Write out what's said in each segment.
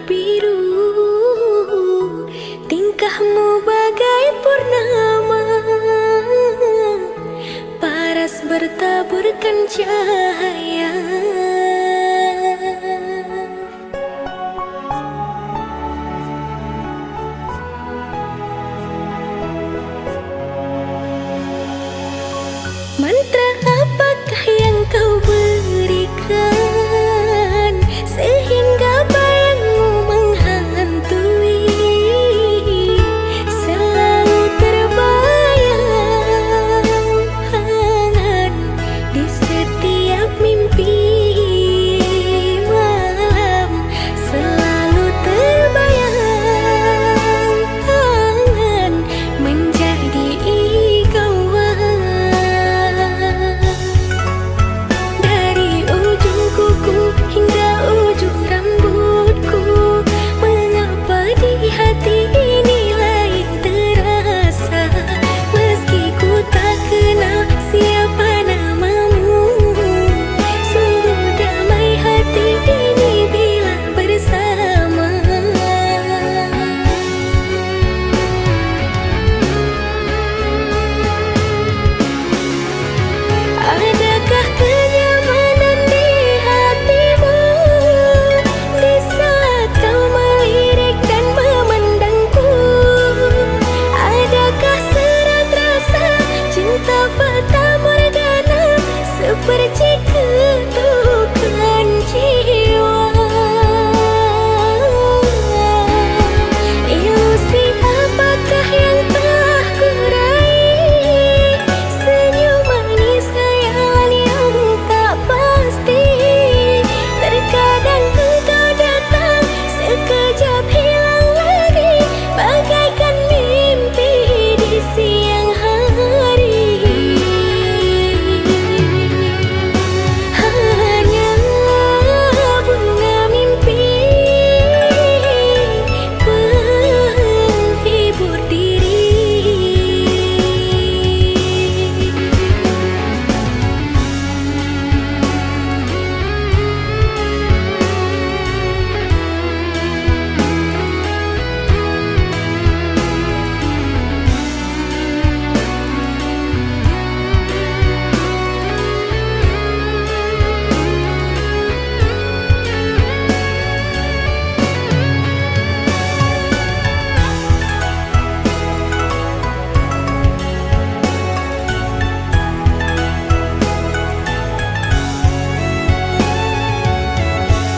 biru, tingkahmu bagai purnama, paras bertaburkan cahaya. Mantra apakah yang kau berikan sehingga bayangmu menghantui, selalu terbayang hangat di setiap mimpi malam, selalu terbayang hangat menjadi ikhwan. Dari ujung kuku hingga ujung rambutku, mengapa di hati ini lain terasa, meski ku tak kenal siapa namamu. Sungguh damai hati ini bila bersama. Adakah kenyamanan di hatimu di saat kau melirik dan memandangku? Adakah serat rasa cinta fata morgana seperti ketukan jiwa? Ilusi apakah yang telah kurai? Senyum manis khayalan yang tak pasti. Terkadang engkau datang, sekejap hilang lagi, bagaikan mimpi di siang hari. Hanya bunga mimpi penghibur diri.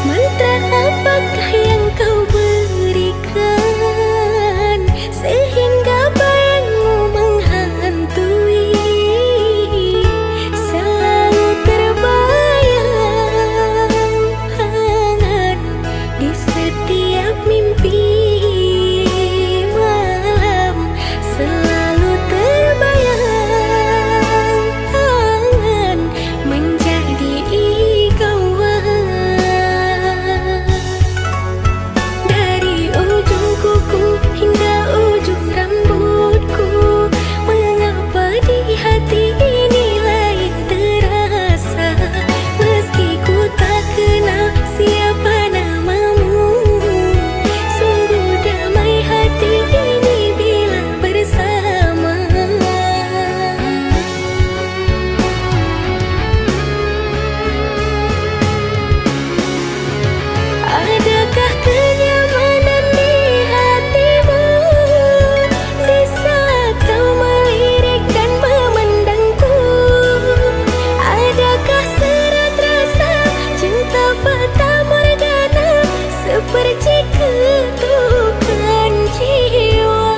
Mantra apakah yang kau berikan sehingga bayangmu menghantui, selalu terbayang hangat di setiap mimpi malam, selalu terbayang hangat menjadi ikhwan. Dari ujung kuku hingga ujung rambutku, mengapa di hati ini lain terasa, meski ku tak kenal siapa namamu. Sungguh damai hati ini bila bersama. Adakah kenyamanan di hatimu di saat kau melirik dan memandangku? Adakah serat rasa cinta fata morgana seperti ketukan jiwa?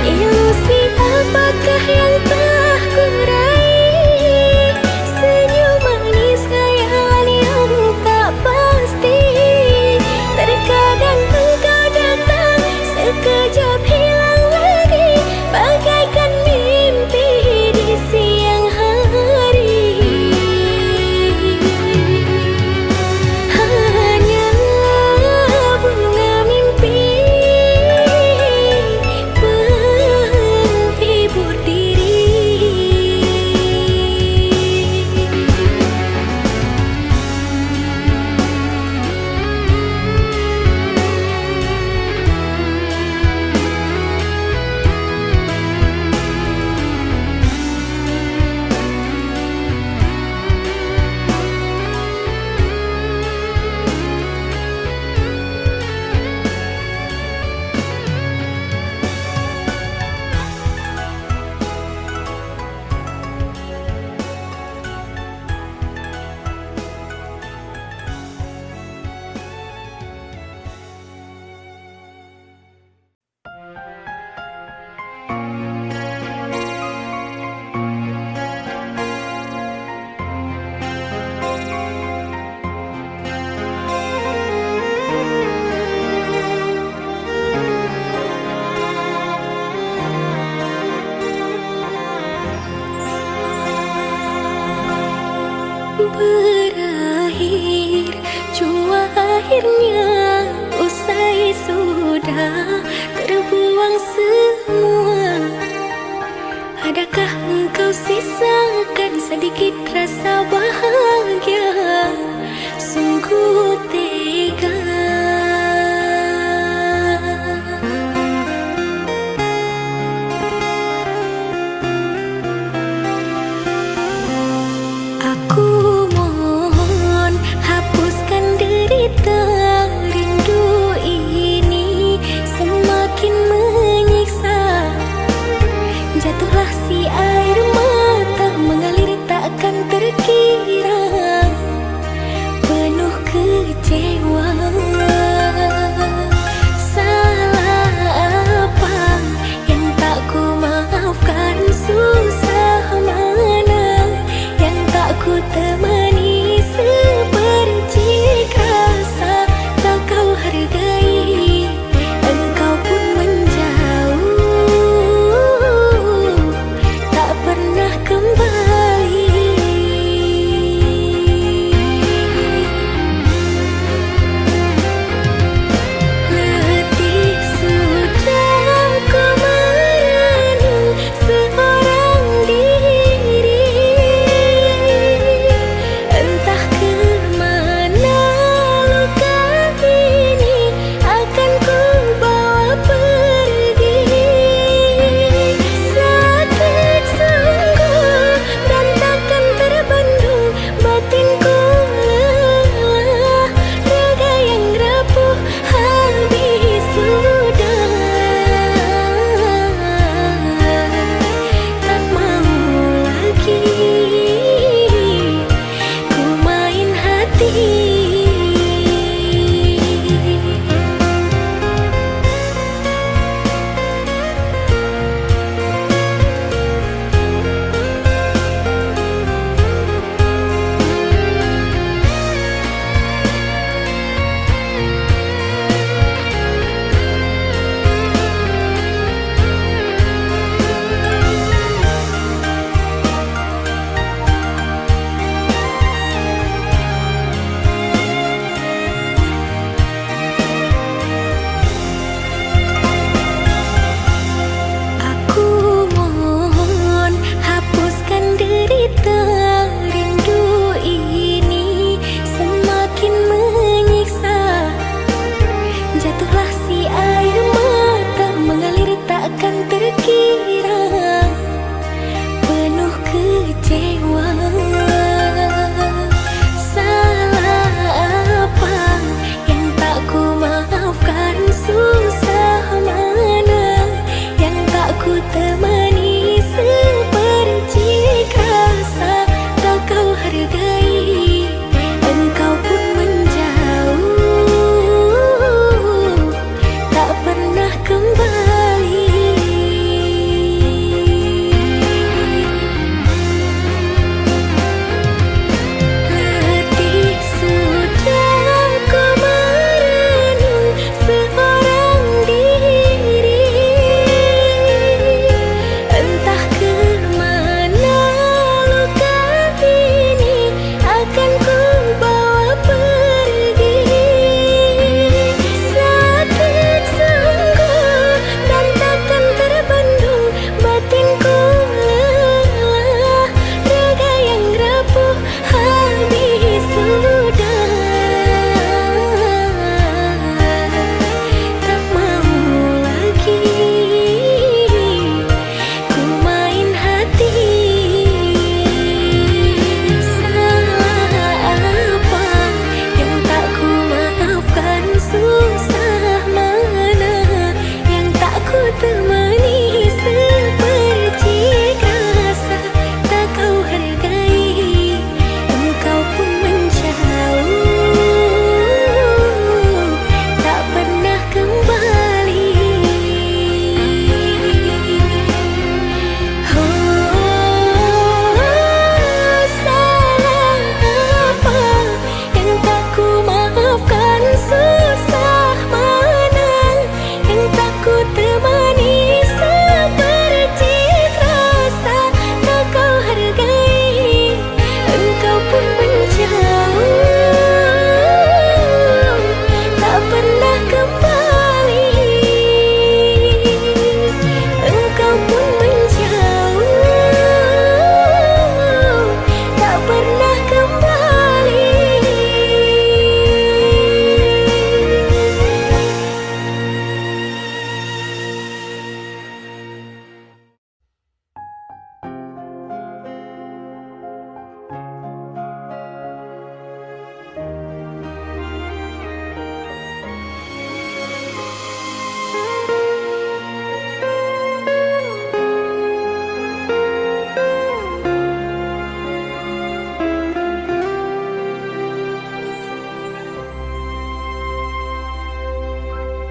Ilusi apakah yang telah kurai? Senyum manis khayalan yang tak pasti. Terkadang engkau datang, sekejap hilang lagi, bagaikan mimpi di siang hari. Hanya akhirnya usai sudah terbuang semua. Adakah engkau sisakan sedikit rasa bahagia? Sungguh tega. Aku mohon hapuskan derita rindu ini, semakin menyiksa. Jatuhlah si air mata mengalir takkan terkira, penuh kecewa. Salah apa yang tak ku maafkan? Susah mana yang tak ku temani? Seperti rasa tak kau hargai, engkau pun menjauh, tak pernah kembali.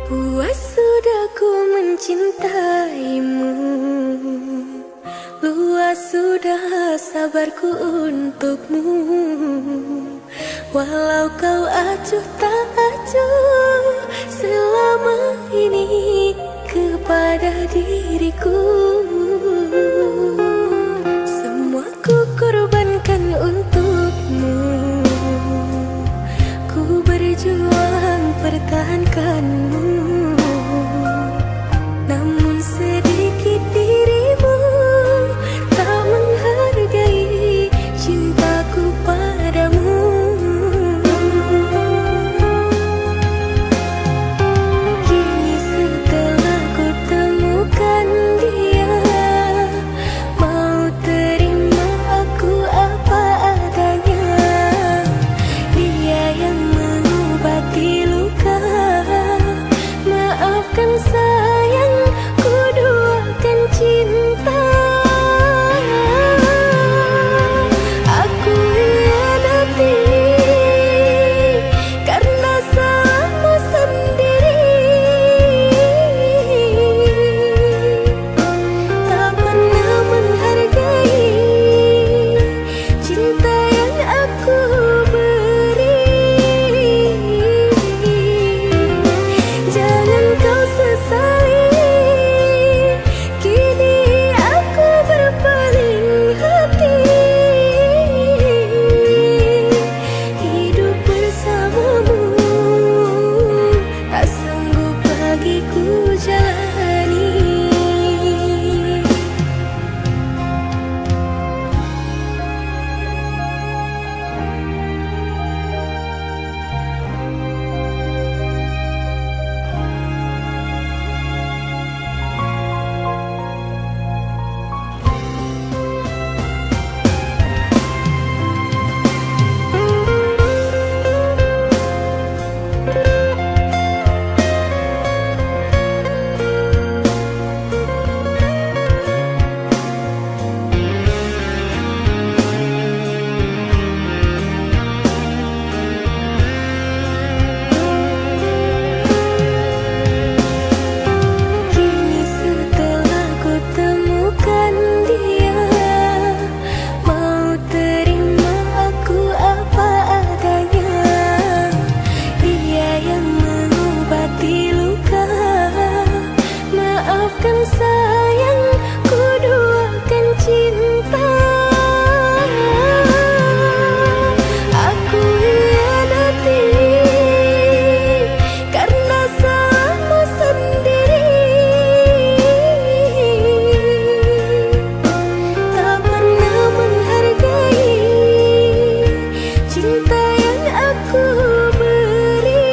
Puas sudah ku mencintaimu, luas sudah sabarku untukmu. Walau kau acuh tak acuh selama ini kepada diriku, semua ku korbankan untukmu. Ku berjuang pertahankanmu, namun sedikit dirimu tak menghargai cintaku padamu. Kini setelah ku temukan dia, mau terima aku apa adanya. Dia yang mengobati luka, maafkan sayang, ku duakan cinta. Aku hianati karena salahmu sendiri, tak pernah menghargai cinta yang aku beri. Jangan kau sesali, kini aku berpaling hati. Hidup bersamamu tak sanggup bagiku jalani. Kini setelah ku temukan dia, mau terima aku apa adanya. Dia yang mengobati luka, maafkan sayang, ku duakan cinta. Aku hianati karena salahmu sendiri, tak pernah menghargai cinta yang aku beri.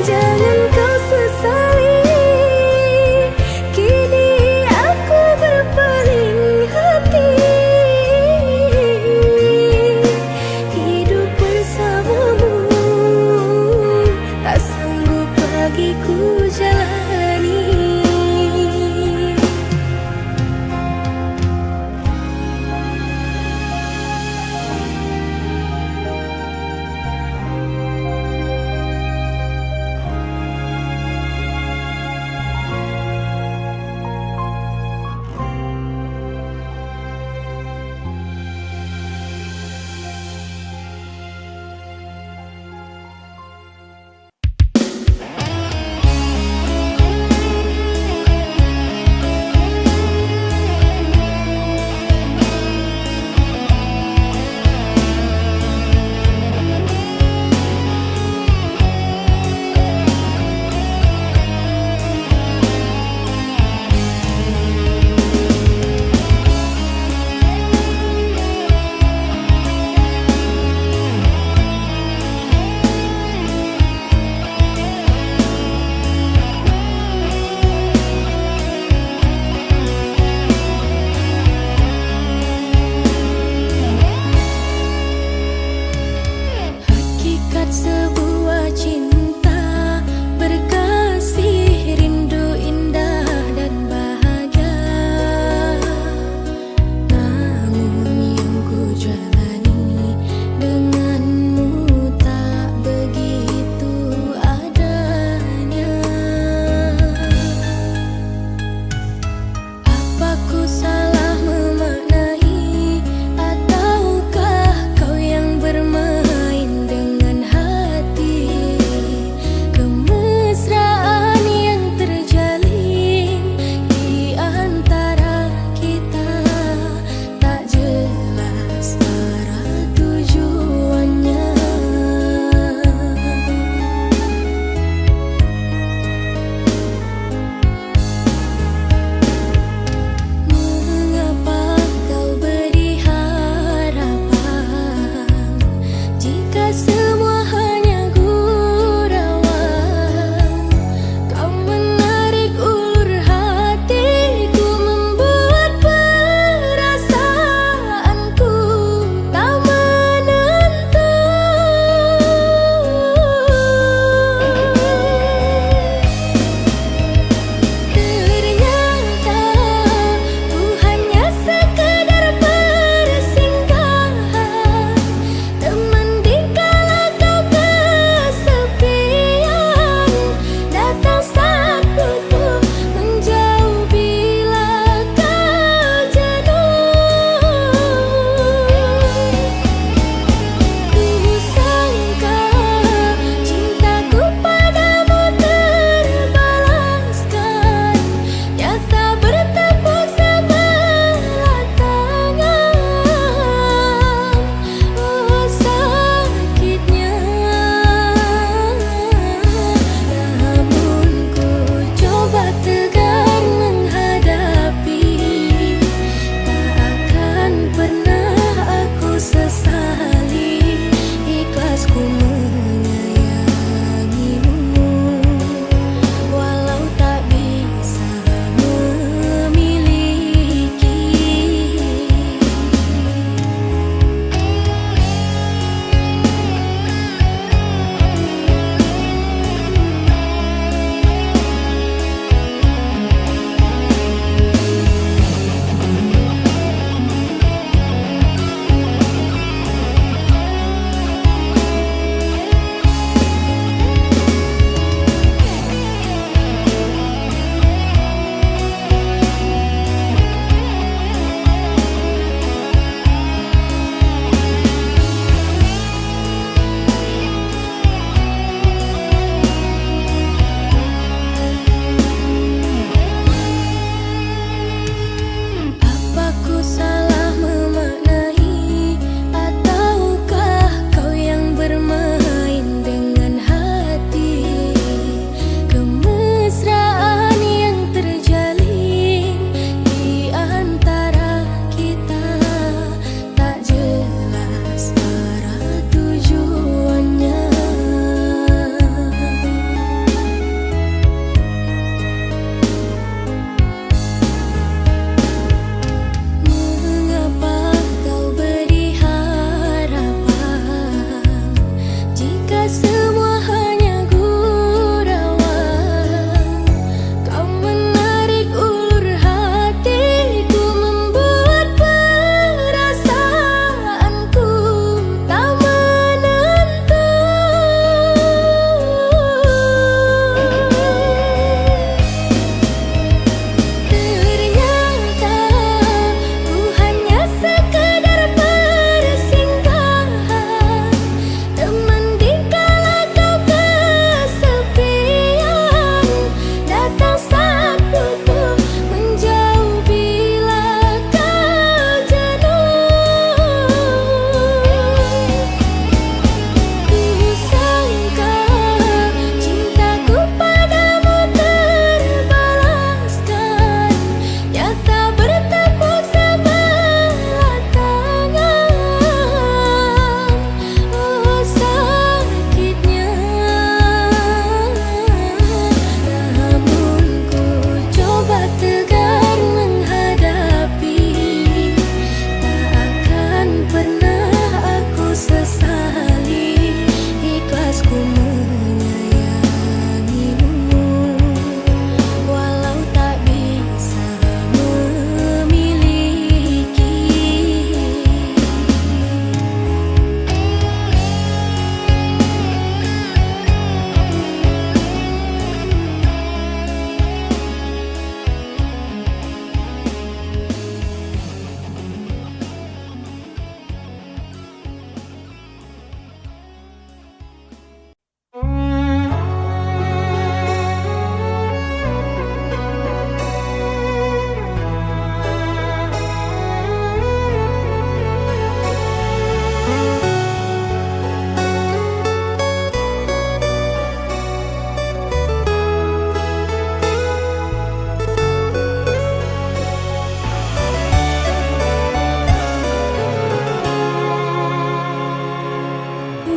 Jangan kau sesali, kini aku berpaling hati. Hidup bersamamu tak sanggup bagiku jalani. Denganmu tak begitu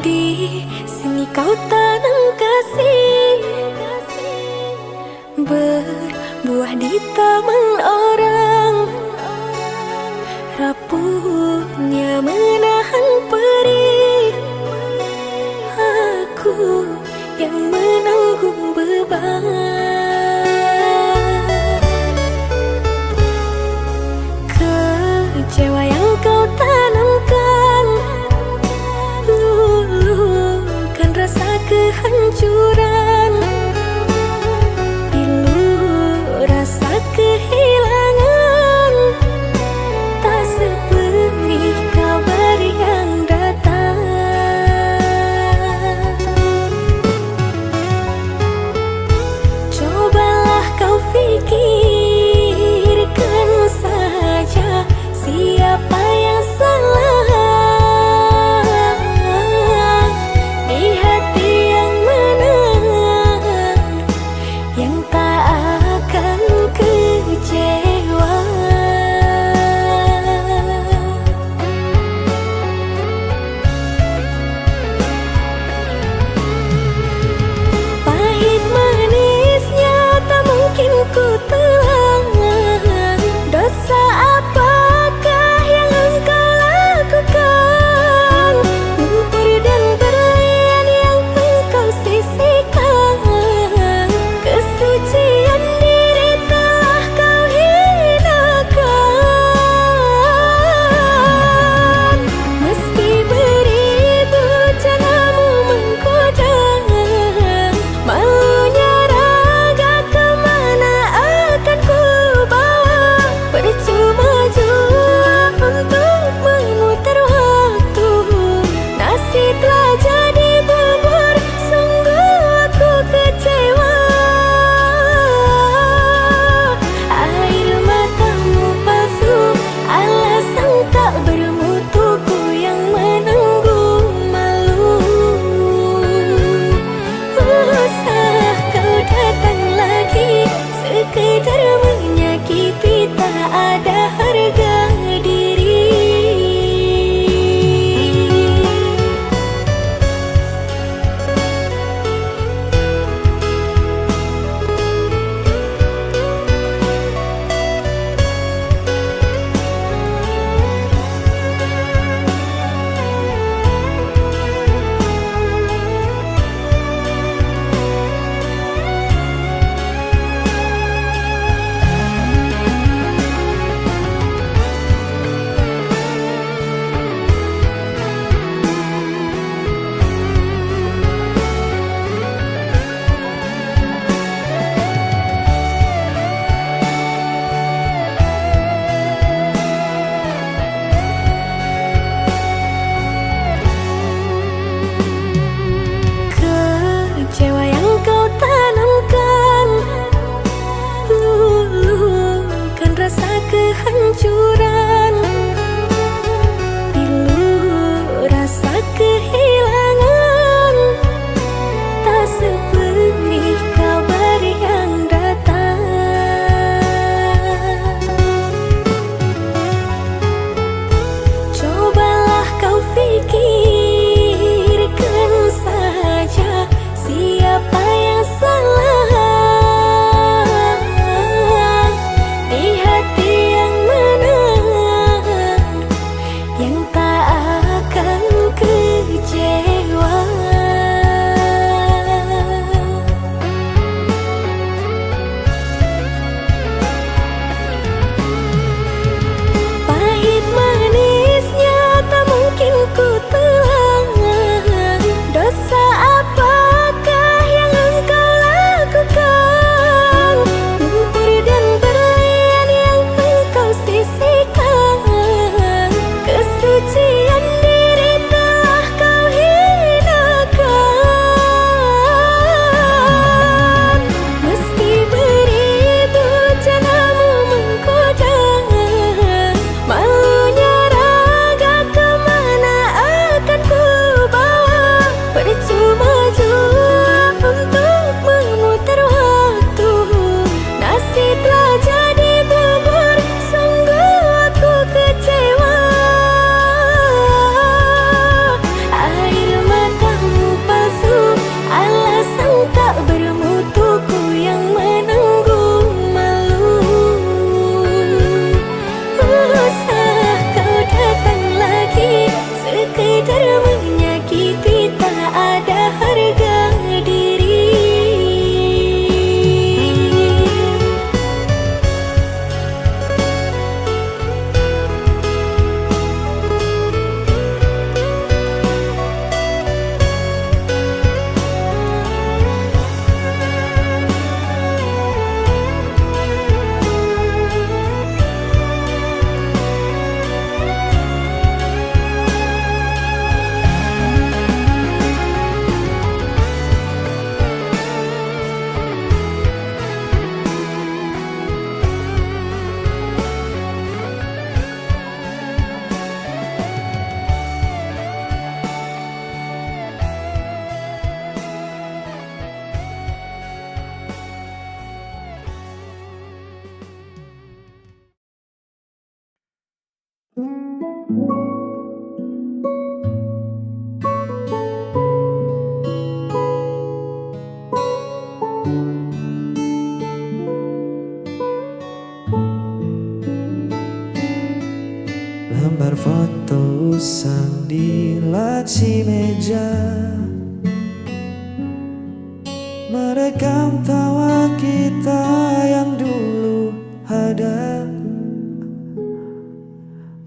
Di sini kau tanam kasih, berbuah di taman orang. Rapuhnya menahan perih, aku yang menanggung beban. Kecewa yang kau tanamkan, luluhkan rasa kehancuran, pilu rasa kehilangan. Tak seperti kabar atas meja, merekam tawa kita yang dulu ada.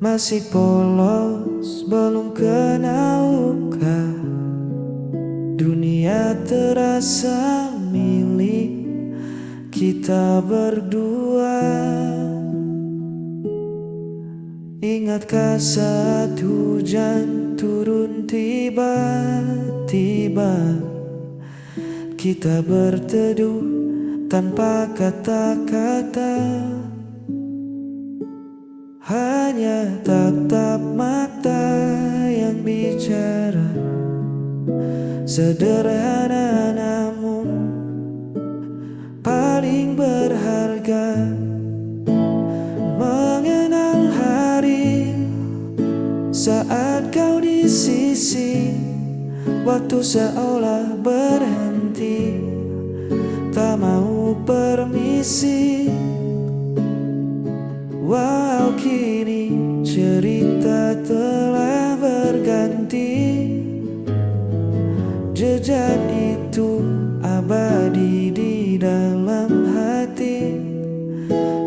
Masih polos, belum kenal luka. Dunia terasa milik kita berdua. Ingatkah saat hujan turun tiba-tiba, kita berteduh tanpa kata-kata, hanya tatap mata yang bicara. Sederhana namun paling berharga. Mengenang hari saat kau di sisi, waktu seolah berhenti, tak mau permisi. Walau kini cerita telah berganti, jejak itu abadi di dalam hati,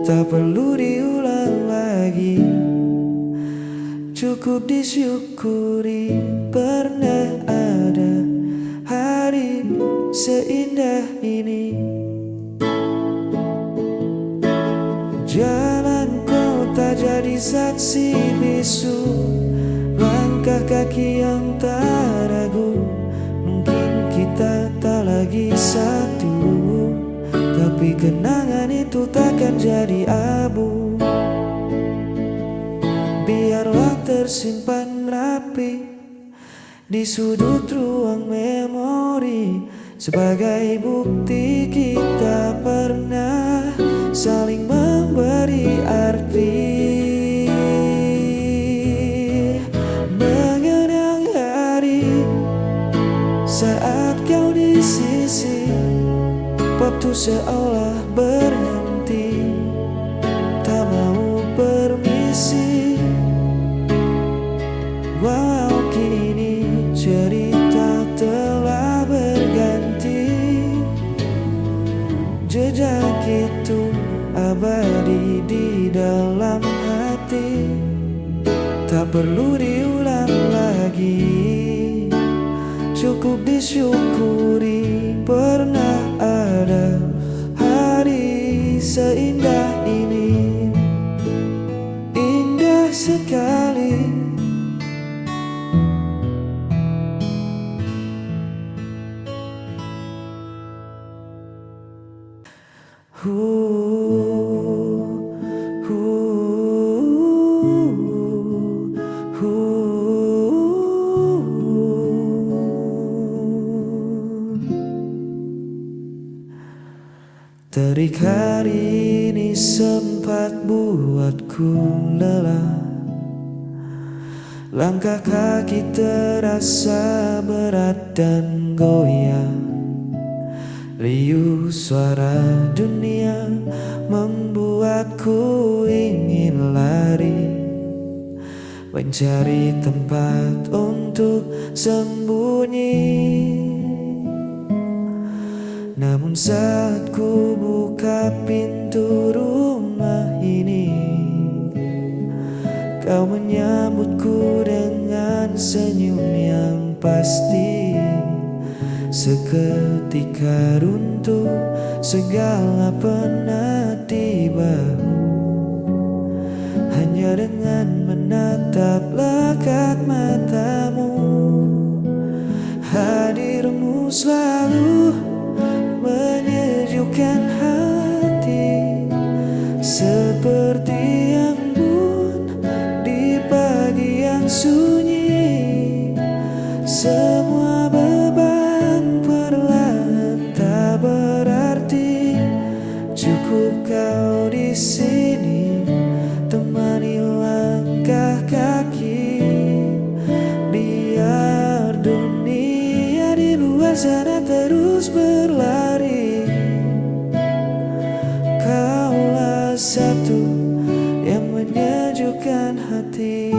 tak perlu diulang lagi. Cukup disyukuri pernah ada hari seindah ini. Jalan kota jadi saksi bisu, langkah kaki yang tak ragu. Mungkin kita tak lagi satu, tapi kenangan itu takkan jadi abu. Biarlah tersimpan rapi di sudut ruang memori, sebagai bukti kita pernah saling memberi arti. Mengenang hari saat kau di sisi, waktu seolah berhenti, tak mau permisi. Walau kini cerita telah berganti, jejak itu abadi di dalam hati, tak perlu diulang lagi. Cukup disyukuri pernah ada hari seindah ini. Indah sekali. Terik hari ini sempat buatku lelah, langkah kaki terasa berat dan goyah. Riuh suara dunia membuatku ingin lari, mencari tempat untuk sembunyi. Namun saat ku buka pintu rumah ini, kau menyambutku dengan senyum yang pasti. Seketika runtuh segala penat di bahu, hanya dengan menatap lekat matamu. Hadirmu selalu menyejukkan hati, seperti embun di pagi yang sunyi. Semua beban perlahan tak berarti, cukup kau di sini temani langkah kaki. Biar dunia di luar sana terus berlari, kaulah satu yang menyejukkan hati.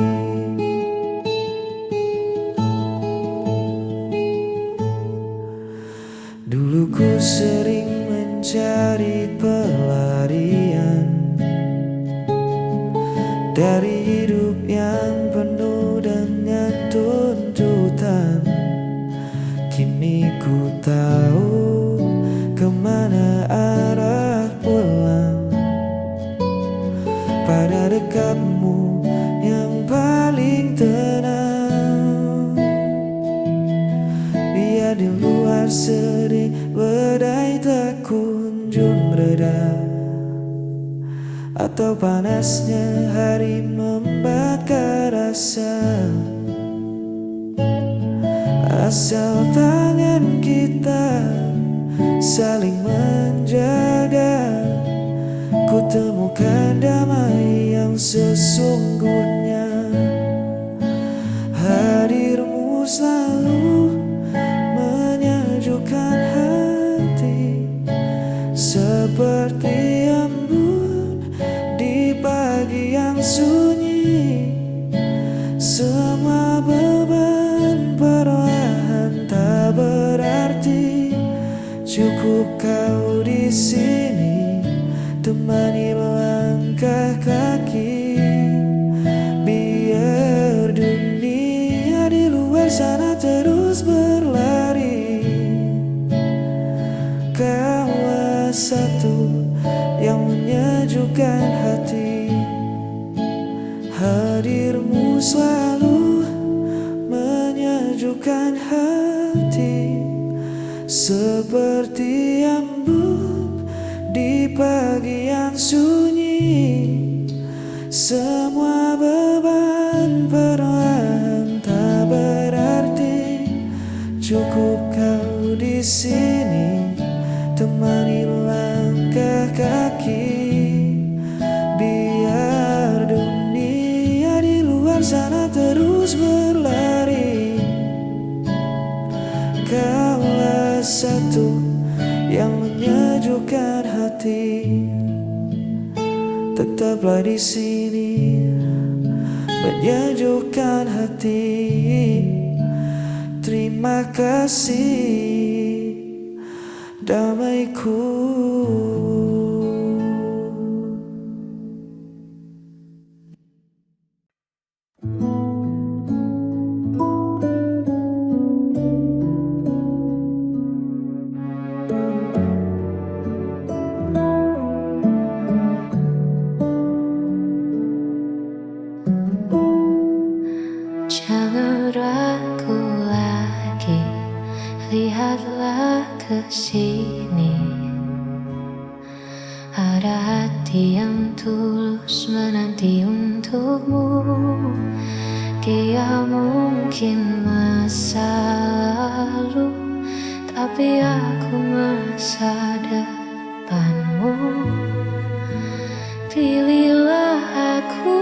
di luar sering badai tak kunjung reda, atau panasnya hari membakar rasa. Asal tangan kita saling menjaga, ku temukan damai yang sesungguhnya. Hadirmu selalu menyejukkan hati, seperti embun di pagi yang sunyi. Semua beban perlahan tak berarti, cukup kau di sini temani melangkah kaki. Biar dunia di luar sana terus berlari, kaulah satu yang menyejukkan hati. Hadirmu selalu menyejukkan hati, seperti embun di pagi yang sunyi. Semua beban perlahan tak berarti, cukup kau di sini temani langkah kaki. Biar dunia di luar sana terus berlari, kaulah satu yang menyejukkan hati. Tetaplah di sini menyejukkan hati. Terima kasih damaiku. Jangan ragu lagi, lihatlah ke sini. Ada hati yang tulus menanti untukmu. Dia mungkin masa lalu, tapi aku masa depanmu. Pilihlah aku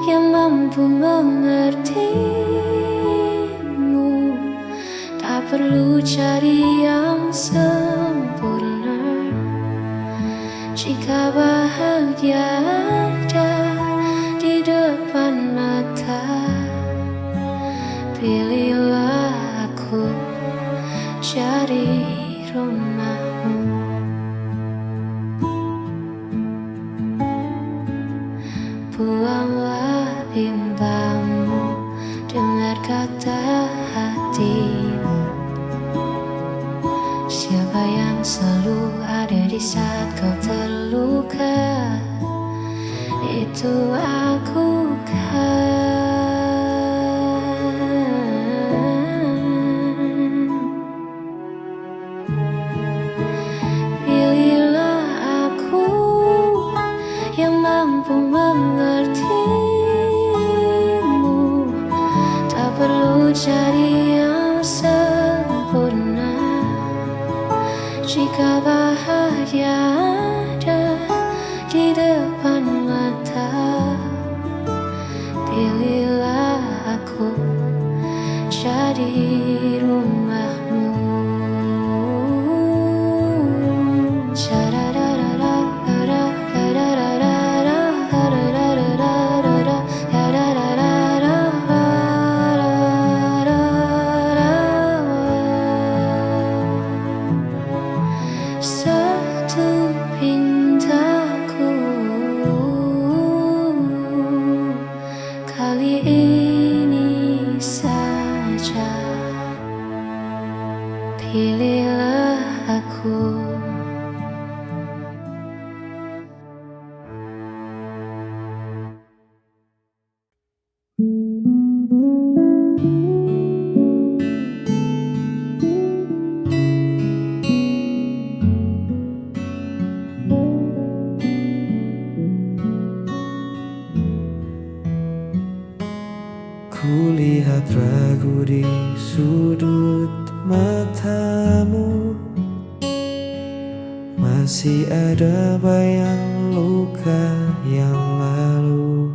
yang mampu mengertimu. Tak perlu cari yang sempurna, jika bahagia ada di depan mata. Pilihlah aku jadi rumahmu. Buanglah bimbangmu, dengar kata hatimu. Siapa yang selalu ada di saat kau terluka, itu aku kan. Pilihlah aku yang mampu mengertimu. Tak perlu cari yang sempurna, jika bahagia ada di depan mata. Pilihlah aku jadi rumahmu. Satu pintaku, kali ini saja. Pilihlah aku. Aku di sudut matamu, masih ada bayang luka yang lalu.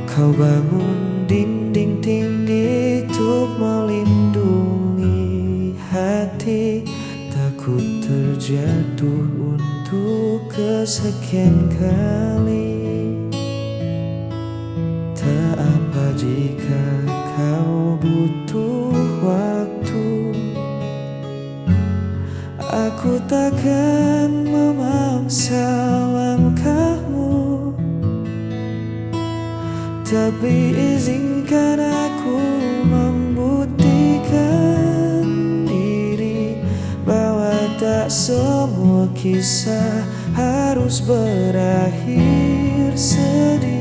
Kau bangun dinding tinggi untuk melindungi hati, takut terjatuh untuk kesekian kali. Tak apa jika kau butuh waktu, aku takkan memaksa langkahmu, tapi izinkan aku membuktikan diri bahwa tak semua kisah harus berakhir sedih.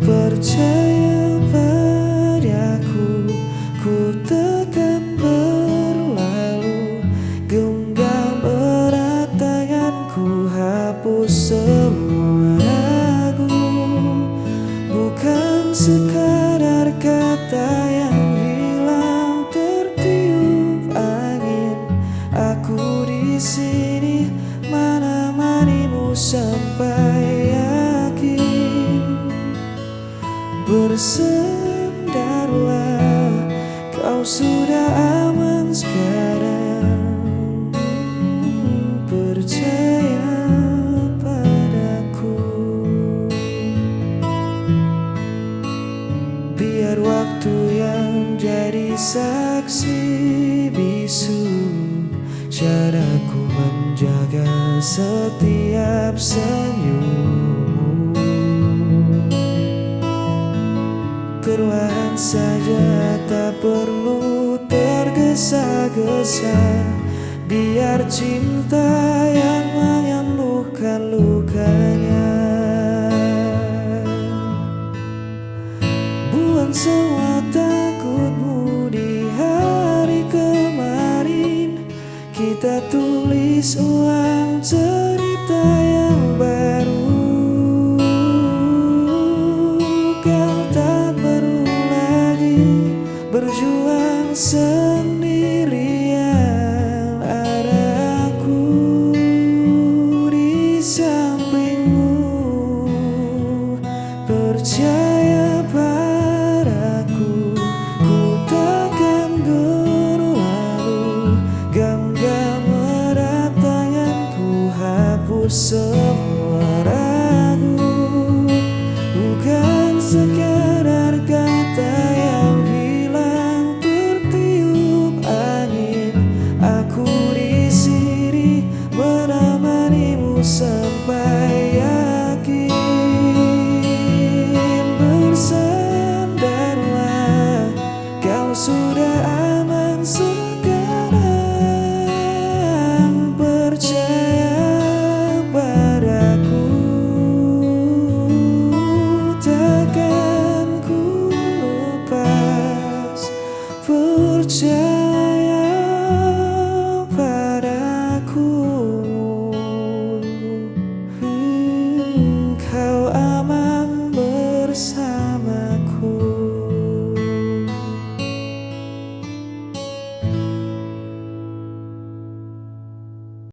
Percaya padaku, ku takkan berlalu. Genggam erat tanganku, hapus semua ragu. Bukan sekadar kata yang hilang tertiup angin. Aku di sini menemanimu sampai yakin. Bersandarlah, kau sudah aman sekarang. Percaya padaku. Biar waktu yang jadi saksi bisu caraku menjaga setiap senyum. Perlahan saja, tak perlu tergesa-gesa. Biar cinta yang menyembuhkan lukanya. Buang semua takutmu di hari kemarin. Kita tulis ulang cerita yang baru. Kau tak perlu lagi berjuang sendirian. Ada aku di sampingmu. Percaya padaku, ku takkan berlalu. Genggam erat tanganku, hapus semua ragu. Bukan sekadar kata yang hilang tertiup angin. Aku di sini menemanimu sampai yakin. Bersandarlah, kau sudah aman sekarang. Percaya padaku, takkan ku lepas. Percaya